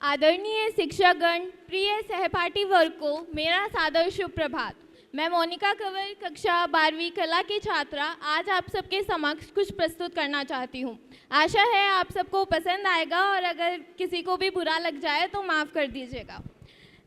आदरणीय शिक्षकगण, प्रिय सहपाठी वर्ग को मेरा सादर शुभ प्रभात। मैं मोनिका कंवर, कक्षा 12वीं कला की छात्रा, आज आप सबके समक्ष कुछ प्रस्तुत करना चाहती हूँ। आशा है आप सबको पसंद आएगा और अगर किसी को भी बुरा लग जाए तो माफ़ कर दीजिएगा।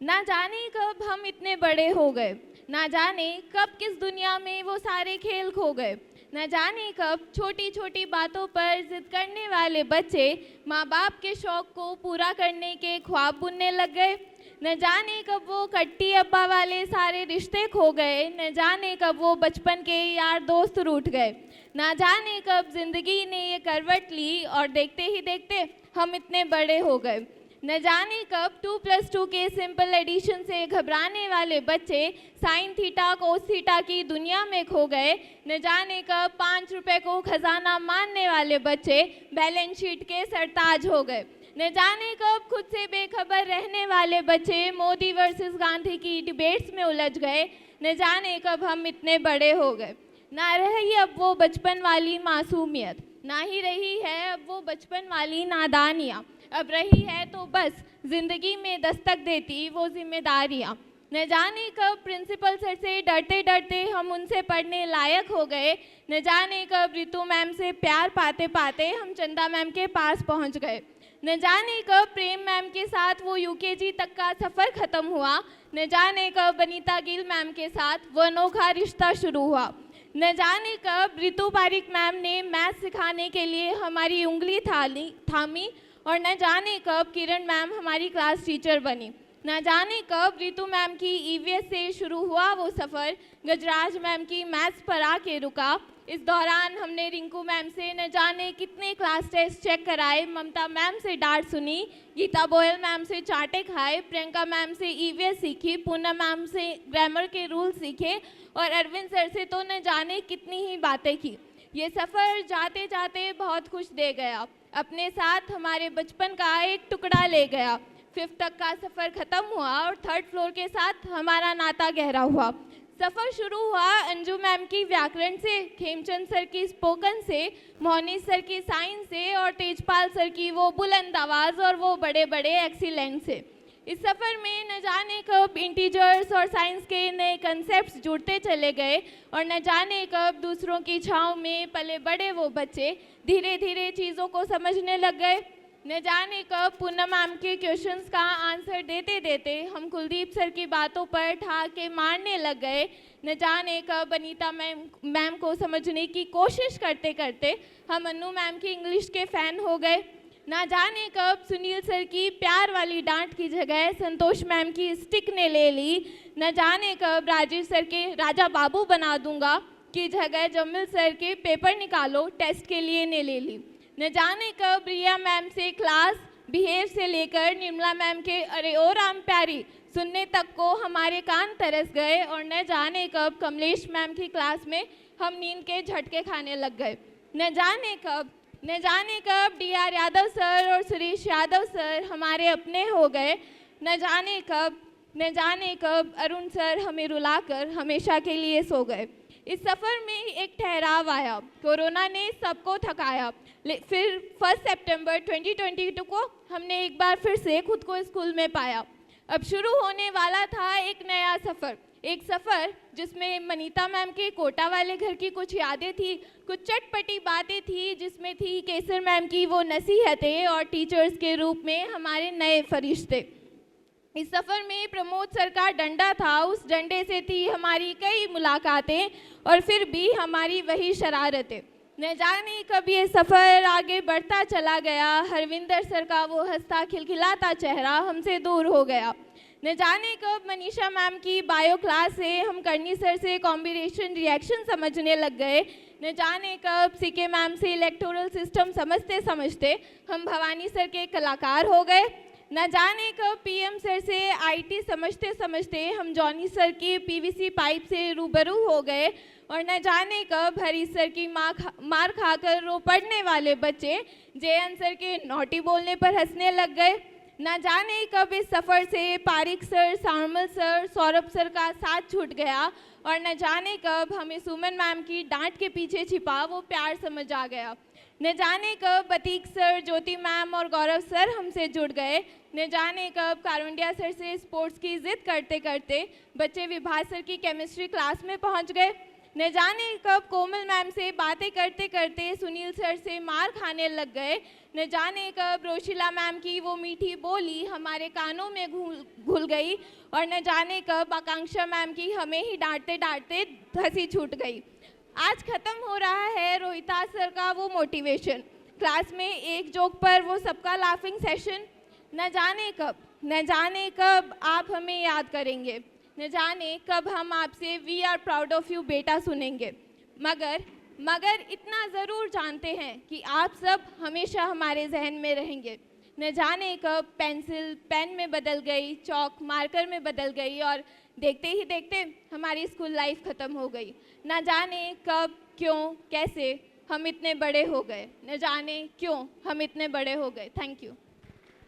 ना जाने कब हम इतने बड़े हो गए, ना जाने कब किस दुनिया में वो सारे खेल खो गए, न जाने कब छोटी छोटी बातों पर जिद करने वाले बच्चे माँ बाप के शौक़ को पूरा करने के ख्वाब बुनने लग गए, न जाने कब वो कट्टी अब्बा वाले सारे रिश्ते खो गए, न जाने कब वो बचपन के यार दोस्त रूठ गए, ना जाने कब जिंदगी ने ये करवट ली और देखते ही देखते हम इतने बड़े हो गए, न जाने कब 2+2 के सिंपल एडिशन से घबराने वाले बच्चे साइन थीटा कोस थीटा की दुनिया में खो गए, न जाने कब 5 रुपए को खजाना मानने वाले बच्चे बैलेंस शीट के सरताज हो गए, न जाने कब खुद से बेखबर रहने वाले बच्चे मोदी वर्सेस गांधी की डिबेट्स में उलझ गए, न जाने कब हम इतने बड़े हो गए। ना रही अब वो बचपन वाली मासूमियत, ना ही रही है अब वो बचपन वाली नादानियाँ, अब रही है तो बस जिंदगी में दस्तक देती वो जिम्मेदारियाँ। न जाने कब प्रिंसिपल सर से डरते डरते हम उनसे पढ़ने लायक हो गए, न जाने कब रितु मैम से प्यार पाते पाते हम चंदा मैम के पास पहुंच गए, न जाने कब प्रेम मैम के साथ वो यूकेजी तक का सफ़र ख़त्म हुआ, न जाने कब बनीता गिल मैम के साथ वो अनोखा रिश्ता शुरू हुआ, न जाने कब रितु पारिक मैम ने मैथ सिखाने के लिए हमारी उंगली थामी और न जाने कब किरण मैम हमारी क्लास टीचर बनी, न जाने कब रितु मैम की ईवीएस से शुरू हुआ वो सफ़र गजराज मैम की मैथ्स पर आके रुका। इस दौरान हमने रिंकू मैम से न जाने कितने क्लास टेस्ट चेक कराए, ममता मैम से डांट सुनी, गीता गोयल मैम से चाटे खाए, प्रियंका मैम से ईवीएस सीखी, पूनम मैम से ग्रामर के रूल सीखे और अरविंद सर से तो न जाने कितनी ही बातें की। ये सफ़र जाते जाते बहुत कुछ दे गया, अपने साथ हमारे बचपन का एक टुकड़ा ले गया। 5th तक का सफ़र ख़त्म हुआ और 3rd फ्लोर के साथ हमारा नाता गहरा हुआ। सफ़र शुरू हुआ अंजू मैम की व्याकरण से, खेमचंद सर की स्पोकन से, मोहनी सर की साइंस से और तेजपाल सर की वो बुलंद आवाज़ और वो बड़े बड़े एक्सीलेंस से। इस सफ़र में न जाने कब इंटीजर्स और साइंस के नए कंसेप्ट्स जुड़ते चले गए और न जाने कब दूसरों की छाँव में पले बड़े वो बच्चे धीरे धीरे चीज़ों को समझने लग गए, न जाने कब पूनम मैम के क्वेश्चंस का आंसर देते देते हम कुलदीप सर की बातों पर ठहाके मारने लग गए, न जाने कब अनीता मैम को समझने की कोशिश करते करते हम अन्नू मैम की इंग्लिश के फ़ैन हो गए, ना जाने कब सुनील सर की प्यार वाली डांट की जगह संतोष मैम की स्टिक ने ले ली, न जाने कब राजीव सर के राजा बाबू बना दूंगा की जगह जमील सर के पेपर निकालो टेस्ट के लिए ने ले ली, न जाने कब रिया मैम से क्लास बिहेव से लेकर निर्मला मैम के अरे ओ राम प्यारी सुनने तक को हमारे कान तरस गए और न जाने कब कमलेश मैम की क्लास में हम नींद के झटके खाने लग गए, न जाने कब डीआर यादव सर और सुरेश यादव सर हमारे अपने हो गए, न जाने कब अरुण सर हमें रुलाकर हमेशा के लिए सो गए। इस सफ़र में एक ठहराव आया, कोरोना ने सबको थकाया, फिर 1 सितंबर 2022 को हमने एक बार फिर से खुद को स्कूल में पाया। अब शुरू होने वाला था एक नया सफ़र, एक सफ़र जिसमें मनीता मैम के कोटा वाले घर की कुछ यादें थी, कुछ चटपटी बातें थी, जिसमें थी केसर मैम की वो नसीहतें और टीचर्स के रूप में हमारे नए फरिश्ते। इस सफ़र में प्रमोद सर का डंडा था, उस डंडे से थी हमारी कई मुलाकातें और फिर भी हमारी वही शरारतें। न जाने कब ये सफ़र आगे बढ़ता चला गया, हरविंदर सर का वो हंसता खिलखिलाता चेहरा हमसे दूर हो गया, न जाने कब मनीषा मैम की बायो क्लास से हम करनी सर से कॉम्बिनेशन रिएक्शन समझने लग गए, न जाने कब सीके मैम से इलेक्टोरल सिस्टम समझते समझते हम भवानी सर के कलाकार हो गए, न जाने कब पीएम सर से आईटी समझते समझते हम जॉनी सर की पीवीसी पाइप से रूबरू हो गए और न जाने कब हरी सर की मार खाकर रो पड़ने वाले बच्चे जयन सर के नोटी बोलने पर हंसने लग गए, न जाने कब इस सफ़र से पारिक सर, सामल सर, सौरभ सर का साथ छूट गया और न जाने कब हमें सुमन मैम की डांट के पीछे छिपा वो प्यार समझ आ गया। न जाने कब बतीक सर, ज्योति मैम और गौरव सर हमसे जुड़ गए। न जाने कब कारुंडिया सर से स्पोर्ट्स की जिद करते करते बच्चे विभास सर की केमिस्ट्री क्लास में पहुंच गए। न जाने कब कोमल मैम से बातें करते करते सुनील सर से मार खाने लग गए। न जाने कब रोशिला मैम की वो मीठी बोली हमारे कानों में घुल गई और न जाने कब आकांक्षा मैम की हमें ही डांटते डांटते हंसी छूट गई। आज ख़त्म हो रहा है रोहिता सर का वो मोटिवेशन, क्लास में एक जोक पर वो सबका लाफिंग सेशन। न जाने कब आप हमें याद करेंगे, न जाने कब हम आपसे we are proud of you बेटा सुनेंगे। मगर इतना ज़रूर जानते हैं कि आप सब हमेशा हमारे जहन में रहेंगे। न जाने कब पेंसिल पेन में बदल गई, चौक मार्कर में बदल गई और देखते ही देखते हमारी स्कूल लाइफ ख़त्म हो गई। न जाने कब, क्यों, कैसे हम इतने बड़े हो गए। न जाने क्यों हम इतने बड़े हो गए। Thank you.